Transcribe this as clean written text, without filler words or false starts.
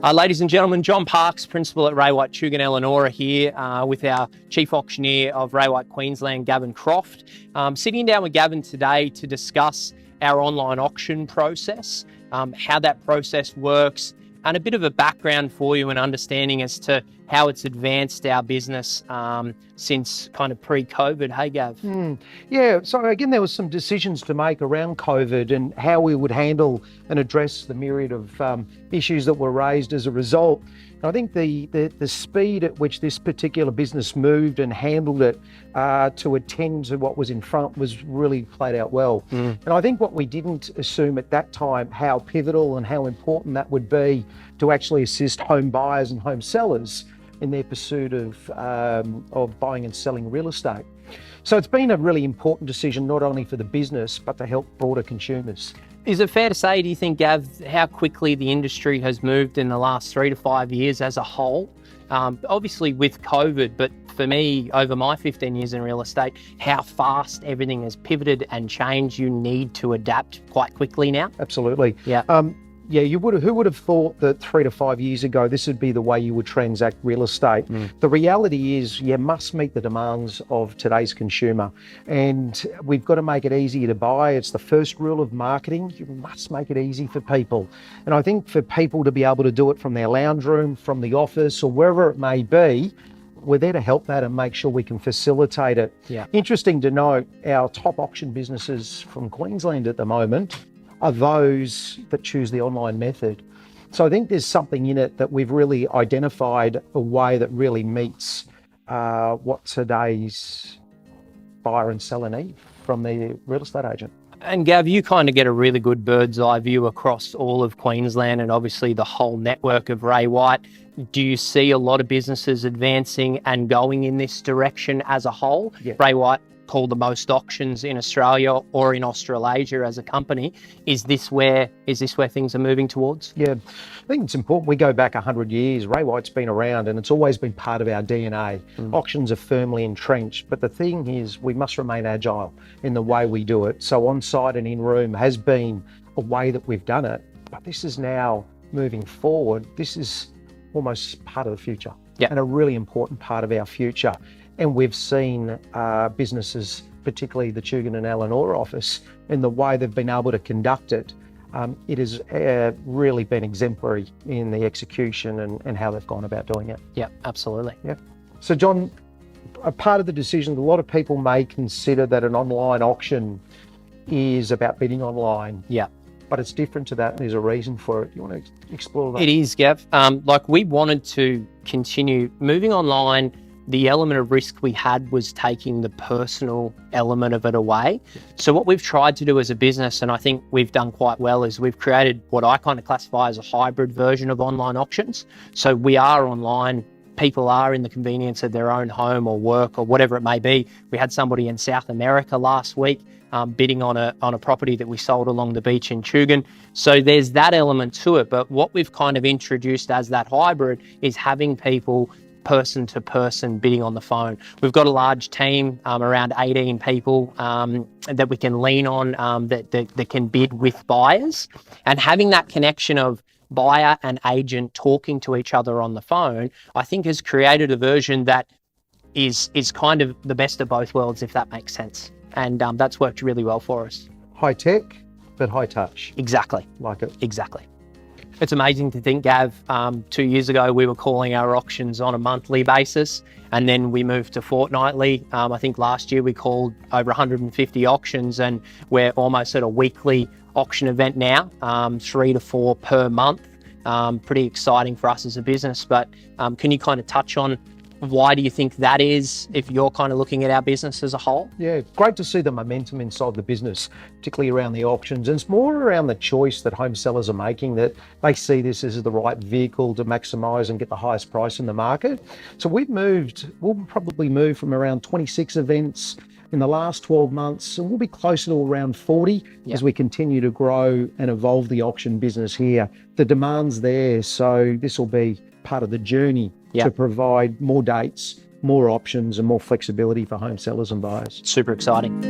Ladies and gentlemen, John Parks, Principal at Ray White Tugan Eleanor here with our Chief Auctioneer of Ray White Queensland, Gavin Croft. Sitting down with Gavin today to discuss our online auction process, how that process works, and a bit of a background for you and understanding as to how it's advanced our business since kind of pre-COVID. Hey, Gav? Yeah, so again, there was some decisions to make around COVID and how we would handle and address the myriad of issues that were raised as a result. And I think the speed at which this particular business moved and handled it to attend to what was in front was really played out well. And I think what we didn't assume at that time, how pivotal and how important that would be to actually assist home buyers and home sellers in their pursuit of buying and selling real estate. So it's been a really important decision, not only for the business, but to help broader consumers. Is it fair to say, do you think, Gav, how quickly the industry has moved in the last 3 to 5 years as a whole? Obviously with COVID, but for me, over my 15 years in real estate, how fast everything has pivoted and changed. You need to adapt quite quickly now. Absolutely. Yeah. Yeah, who would have thought that 3 to 5 years ago, this would be the way you would transact real estate? The reality is you must meet the demands of today's consumer, and we've got to make it easier to buy. It's the first rule of marketing. You must make it easy for people. And I think for people to be able to do it from their lounge room, from the office, or wherever it may be, we're there to help that and make sure we can facilitate it. Yeah. Interesting to note, our top auction businesses from Queensland at the moment are those that choose the online method. So I think there's something in it that we've really identified a way that really meets what today's buyer and seller need from the real estate agent. And Gav, you kind of get a really good bird's eye view across all of Queensland and obviously the whole network of Ray White. Do you see a lot of businesses advancing and going in this direction as a whole? Yeah. Ray White called the most auctions in Australia or in Australasia as a company. Is this where things are moving towards? Yeah, I think it's important. We go back 100 years. Ray White's been around and it's always been part of our DNA. Auctions are firmly entrenched, but the thing is we must remain agile in the way we do it. So on-site and in-room has been a way that we've done it, but this is now moving forward. This is almost part of the future. Yeah. And a really important part of our future. And we've seen businesses, particularly the Tugan and Eleanor office, in the way they've been able to conduct it. It has really been exemplary in the execution and how they've gone about doing it. Yeah, absolutely. Yeah. So John, a part of the decision, a lot of people may consider that an online auction is about bidding online. Yeah. But it's different to that, and there's a reason for it. You want to explore that? It is, Gav. Like we wanted to continue moving online. The element of risk we had was taking the personal element of it away. So what we've tried to do as a business, and I think we've done quite well, is we've created what I kind of classify as a hybrid version of online auctions. So we are online, people are in the convenience of their own home or work or whatever it may be. We had somebody in South America last week bidding on a property that we sold along the beach in Tugan. So there's that element to it. But what we've kind of introduced as that hybrid is having people person to person bidding on the phone. We've got a large team, around 18 people that we can lean on that can bid with buyers, and having that connection of buyer and agent talking to each other on the phone, I think has created a version that is kind of the best of both worlds, if that makes sense. And that's worked really well for us. High tech, but high touch. Exactly. Like it. Exactly. It's amazing to think, Gav, 2 years ago, we were calling our auctions on a monthly basis, and then we moved to fortnightly. I think last year we called over 150 auctions, and we're almost at a weekly auction event now, 3 to 4 per month. Pretty exciting for us as a business, but can you kind of touch on why do you think that is, if you're kind of looking at our business as a whole? Yeah, great to see the momentum inside the business, particularly around the auctions. And it's more around the choice that home sellers are making, that they see this as the right vehicle to maximise and get the highest price in the market. So we'll probably move from around 26 events in the last 12 months, and we'll be closer to around 40 as we continue to grow and evolve the auction business here. The demand's there, so this will be part of the journey to provide more dates, more options and more flexibility for home sellers and buyers. Super exciting.